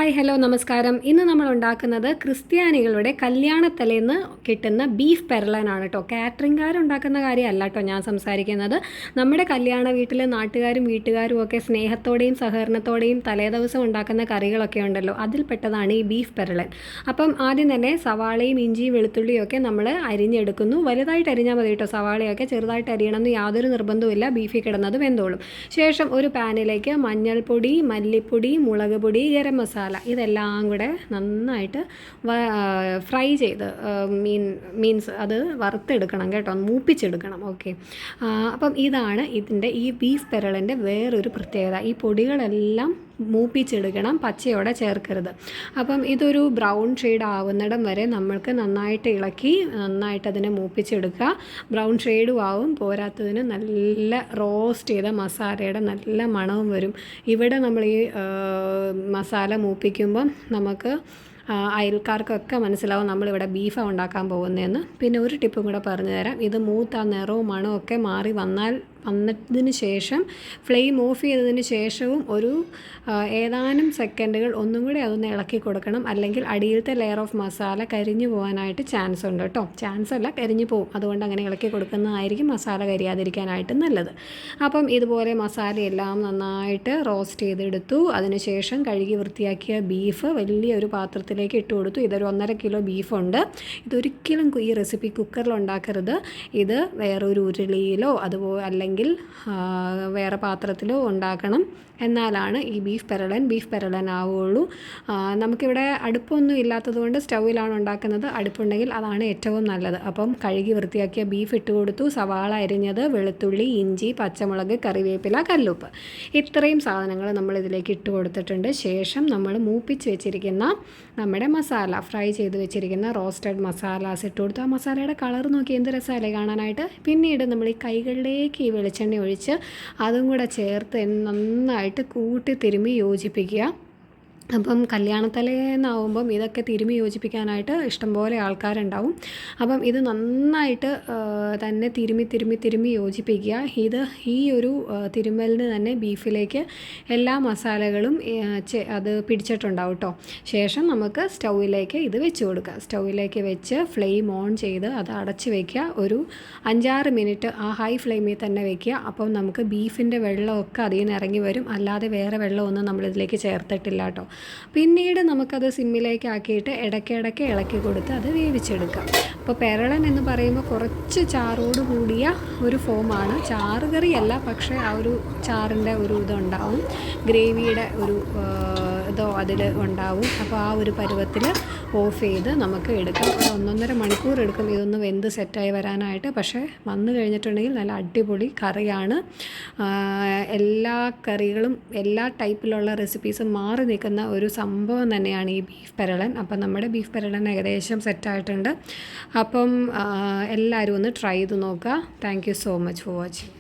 Hi hello നമസ്കാരം. ഇന്ന് നമ്മൾ ഉണ്ടാക്കുന്നത് ക്രിസ്ത്യാനികളുടെ കല്യാണത്തലേന്ന് കിട്ടുന്ന ബീഫ് പെരളനാണ് കേട്ടോ. കാറ്ററിംഗുകാരുണ്ടാക്കുന്ന കാര്യമല്ല കേട്ടോ ഞാൻ സംസാരിക്കുന്നത്. നമ്മുടെ കല്യാണ വീട്ടിൽ നാട്ടുകാരും വീട്ടുകാരും ഒക്കെ സ്നേഹത്തോടെയും സഹകരണത്തോടെയും തലേദിവസം ഉണ്ടാക്കുന്ന കറികളൊക്കെ ഉണ്ടല്ലോ, അതിൽപ്പെട്ടതാണ് ഈ ബീഫ് പെരളൻ. അപ്പം ആദ്യം തന്നെ സവാളയും ഇഞ്ചിയും വെളുത്തുള്ളിയും ഒക്കെ നമ്മൾ അരിഞ്ഞെടുക്കുന്നു. വലുതായിട്ട് അരിഞ്ഞാൽ മതി കേട്ടോ. സവാളയൊക്കെ ചെറുതായിട്ട് അരിയണമെന്ന് യാതൊരു നിർബന്ധവുമില്ല, ബീഫിൽ കിടന്നത് വെന്തോളും. ശേഷം ഒരു പാനിലേക്ക് മഞ്ഞൾപ്പൊടി, മല്ലിപ്പൊടി, മുളക് പൊടി, ഗരം മസാല ഇതെല്ലാം കൂടെ നന്നായിട്ട് ഫ്രൈ ചെയ്ത് മീൻസ് അത് വറുത്തെടുക്കണം കേട്ടോ, മൂപ്പിച്ചെടുക്കണം. ഓക്കെ, അപ്പം ഇതാണ് ഇതിൻ്റെ ഈ ബീഫ് പെരളൻ്റെ വേറൊരു പ്രത്യേകത. ഈ പൊടികളെല്ലാം മൂപ്പിച്ചെടുക്കണം, പച്ചയോടെ ചേർക്കരുത്. അപ്പം ഇതൊരു ബ്രൗൺ ഷെയ്ഡ് ആവുന്നിടം വരെ നമ്മൾക്ക് നന്നായിട്ട് ഇളക്കി നന്നായിട്ട് അതിനെ മൂപ്പിച്ചെടുക്കുക. ബ്രൗൺ ഷെയ്ഡും ആവും, പോരാത്തതിന് നല്ല റോസ്റ്റ് ചെയ്ത മസാലയുടെ നല്ല മണവും വരും. ഇവിടെ നമ്മൾ ഈ മസാല മൂപ്പിക്കുമ്പം നമുക്ക് അയൽക്കാർക്കൊക്കെ മനസ്സിലാവും നമ്മളിവിടെ ബീഫാണ് ഉണ്ടാക്കാൻ പോകുന്നതെന്ന്. പിന്നെ ഒരു ടിപ്പും കൂടെ പറഞ്ഞു തരാം. ഇത് മൂത്ത് ആ നിറവും മണവും ഒക്കെ മാറി വന്നതിന് ശേഷം ഫ്ലെയിം ഓഫ് ചെയ്തതിന് ശേഷവും ഒരു ഏതാനും സെക്കൻഡുകൾ ഒന്നും കൂടി അതൊന്ന് ഇളക്കി കൊടുക്കണം. അല്ലെങ്കിൽ അടിയിലത്തെ ലെയർ ഓഫ് മസാല കരിഞ്ഞു പോകാനായിട്ട് ചാൻസ് ഉണ്ട് കേട്ടോ. ചാൻസ് അല്ല, കരിഞ്ഞു പോകും. അതുകൊണ്ട് അങ്ങനെ ഇളക്കി കൊടുക്കുന്നതായിരിക്കും മസാല കരിയാതിരിക്കാനായിട്ട് നല്ലത്. അപ്പം ഇതുപോലെ മസാലയെല്ലാം നന്നായിട്ട് റോസ്റ്റ് ചെയ്തെടുത്തു. അതിനുശേഷം കഴുകി വൃത്തിയാക്കിയ ബീഫ് വലിയൊരു പാത്രത്തിലേക്ക് ഇട്ട് കൊടുത്തു. ഇതൊരു 1.5 കിലോ ബീഫുണ്ട്. ഇതൊരിക്കലും ഈ റെസിപ്പി കുക്കറിൽ ഉണ്ടാക്കരുത്. ഇത് വേറൊരു ഉരുളിയിലോ അല്ലെങ്കിൽ വേറെ പാത്രത്തിലോ ഉണ്ടാക്കണം. എന്നാലാണ് ഈ ബീഫ് പെരളൻ ആവുകയുള്ളൂ. നമുക്കിവിടെ അടുപ്പൊന്നും ഇല്ലാത്തതുകൊണ്ട് സ്റ്റൗവിലാണ് ഉണ്ടാക്കുന്നത്. അടുപ്പുണ്ടെങ്കിൽ അതാണ് ഏറ്റവും നല്ലത്. അപ്പം കഴുകി വൃത്തിയാക്കിയ ബീഫ് ഇട്ട് കൊടുത്തു. സവാള അരിഞ്ഞത്, വെളുത്തുള്ളി, ഇഞ്ചി, പച്ചമുളക്, കറിവേപ്പില, കല്ലുപ്പ്, ഇത്രയും സാധനങ്ങൾ നമ്മൾ ഇതിലേക്ക് ഇട്ട് കൊടുത്തിട്ടുണ്ട്. ശേഷം നമ്മൾ മൂപ്പിച്ച് വെച്ചിരിക്കുന്ന നമ്മുടെ മസാല, ഫ്രൈ ചെയ്ത് വെച്ചിരിക്കുന്ന റോസ്റ്റഡ് മസാലാസ് ഇട്ട് കൊടുത്തു. ആ മസാലയുടെ കളർ നോക്കി എന്ത് രസമല്ലേ കാണാനായിട്ട്. പിന്നീട് നമ്മൾ ഈ കൈകളിലേക്ക് ഈ വെളിച്ചെണ്ണ ഒഴിച്ച് അതും കൂടെ ചേർത്ത് നന്നായിട്ട് കൂട്ടി തിരുമ്മി യോജിപ്പിക്കുക. അപ്പം കല്യാണത്തലേന്നാവുമ്പം ഇതൊക്കെ തിരുമ്മി യോജിപ്പിക്കാനായിട്ട് ഇഷ്ടംപോലെ ആൾക്കാരുണ്ടാവും. അപ്പം ഇത് നന്നായിട്ട് തന്നെ തിരുമ്മി യോജിപ്പിക്കുക. ഈ ഒരു തിരുമ്മലിന് തന്നെ ബീഫിലേക്ക് എല്ലാ മസാലകളും അത് പിടിച്ചിട്ടുണ്ടാവും കേട്ടോ. ശേഷം നമുക്ക് സ്റ്റൗവിലേക്ക് ഇത് വെച്ച് കൊടുക്കുക. സ്റ്റൗവിലേക്ക് വെച്ച് ഫ്ലെയിം ഓൺ ചെയ്ത് അത് അടച്ച് വയ്ക്കുക. ഒരു 5-6 മിനിറ്റ് ആ ഹൈ ഫ്ലെയിമിൽ തന്നെ വയ്ക്കുക. അപ്പം നമുക്ക് ബീഫിൻ്റെ വെള്ളമൊക്കെ അതിൽ നിന്ന് ഇറങ്ങി വരും. അല്ലാതെ വേറെ വെള്ളമൊന്നും നമ്മളിതിലേക്ക് ചേർത്തിട്ടില്ല കേട്ടോ. പിന്നീട് നമുക്കത് സിമ്മിലേക്ക് ആക്കിയിട്ട് ഇടയ്ക്കിടയ്ക്ക് ഇളക്കി കൊടുത്ത് അത് വേവിച്ചെടുക്കാം. അപ്പോൾ പെരളൻ എന്ന് പറയുമ്പോൾ കുറച്ച് ചാറോട് കൂടിയ ഒരു ഫോമാണ്. ചാറ് കറിയല്ല, പക്ഷേ ആ ഒരു ചാറിൻ്റെ ഒരു ഇതുണ്ടാവും, ഗ്രേവിയുടെ ഒരു ഇതോ അതിൽ ഉണ്ടാവും. അപ്പോൾ ആ ഒരു പരുവത്തിൽ ഓഫ് ചെയ്ത് നമുക്ക് എടുക്കാം. ഒരു 1.5 മണിക്കൂർ എടുക്കും ഇതൊന്ന് വെന്ത് സെറ്റായി വരാനായിട്ട്. പക്ഷേ വന്നു കഴിഞ്ഞിട്ടുണ്ടെങ്കിൽ നല്ല അടിപൊളി കറിയാണ്. എല്ലാ കറികളും എല്ലാ ടൈപ്പിലുള്ള റെസിപ്പീസും മാറി നിൽക്കുന്ന ഒരു സംഭവം തന്നെയാണ് ഈ ബീഫ് പെരളൻ. അപ്പം നമ്മുടെ ബീഫ് പെരളൻ ഏകദേശം സെറ്റായിട്ടുണ്ട്. അപ്പം എല്ലാവരും ഒന്ന് ട്രൈ ചെയ്ത് നോക്കുക. Thank you so much for watching.